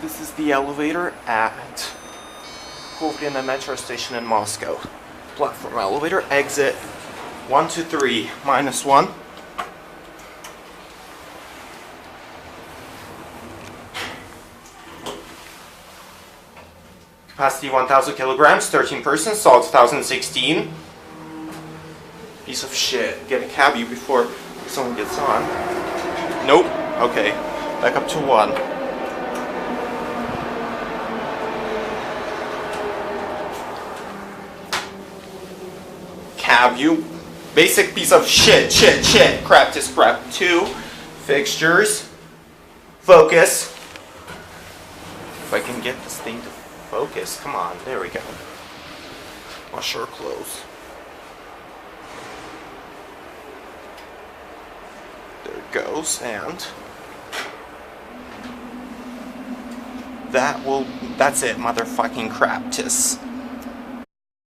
This is the elevator at Khovrino Metro Station in Moscow. Platform elevator, exit 123, -1. Capacity 1,000 kilograms, 13 persons, saw 2016. Piece of shit. Get a cabbie before someone gets on. Nope. Okay. Back up to 1. Cab, you basic piece of shit. Craptis, crap. 2. Fixtures. Focus. If I can get this thing to focus. Come on. There we go. Washer close. There it goes, and that's it, motherfucking Craptis.